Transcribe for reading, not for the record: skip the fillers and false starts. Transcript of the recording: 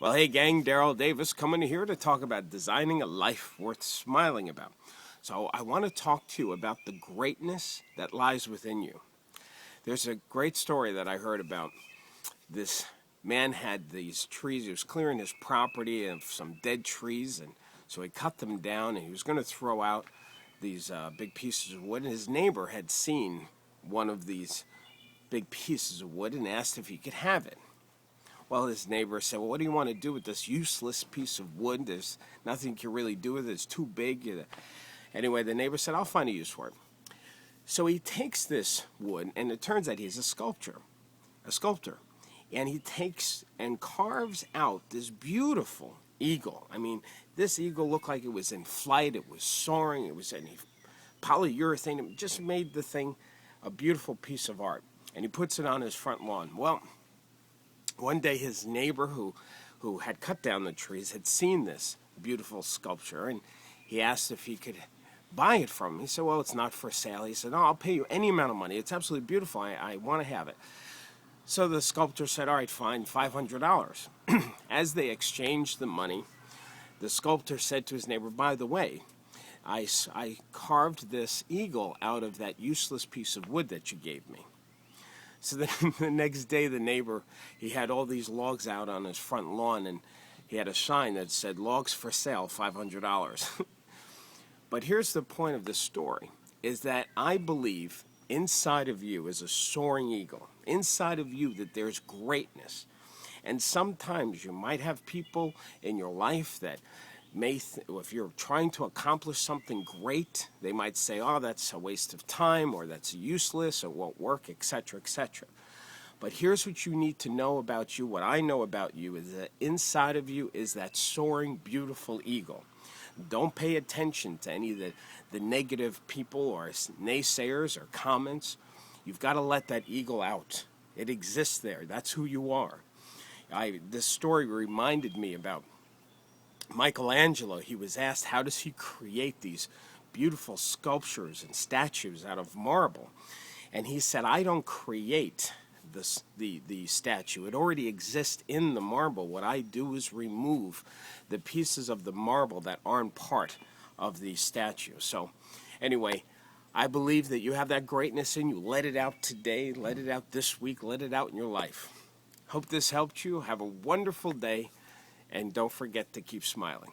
Well, hey gang, Daryl Davis coming here to talk about designing a life worth smiling about. So I want to talk to you about the greatness that lies within you. There's a great story that I heard about. This man had these trees. He was clearing his property of some dead trees, and so he cut them down, and he was going to throw out these big pieces of wood. And his neighbor had seen one of these big pieces of wood and asked if he could have it. Well, his neighbor said, well, what do you want to do with this useless piece of wood? There's nothing you can really do with it. It's too big. Anyway, the neighbor said, I'll find a use for it. So he takes this wood, and it turns out he's a sculptor. And he takes and carves out this beautiful eagle. I mean, this eagle looked like it was in flight. It was soaring. It was in polyurethane. It just made the thing a beautiful piece of art. And he puts it on his front lawn. Well, one day his neighbor who had cut down the trees had seen this beautiful sculpture, and he asked if he could buy it from him. He said, well, it's not for sale. He said, no, I'll pay you any amount of money. It's absolutely beautiful. I want to have it. So the sculptor said, all right, fine, $500. As they exchanged the money, the sculptor said to his neighbor, by the way, I carved this eagle out of that useless piece of wood that you gave me. So then the next day, the neighbor, he had all these logs out on his front lawn, and he had a sign that said, logs for sale, $500. But here's the point of this story, is that I believe inside of you is a soaring eagle. Inside of you that there's greatness. And sometimes you might have people in your life that if you're trying to accomplish something great, they might say, oh, that's a waste of time, or that's useless, or won't work, etc., etc. But here's what you need to know about you. What I know about you is that inside of you is that soaring, beautiful eagle. Don't pay attention to any of the negative people or naysayers or comments. You've got to let that eagle out. It exists there. That's who you are. This story reminded me about Michelangelo. He was asked, how does he create these beautiful sculptures and statues out of marble? And he said, I don't create the statue. It already exists in the marble. What I do is remove the pieces of the marble that aren't part of the statue. So anyway, I believe that you have that greatness in you. Let it out today. Let it out this week. Let it out in your life. Hope this helped you. Have a wonderful day. And don't forget to keep smiling.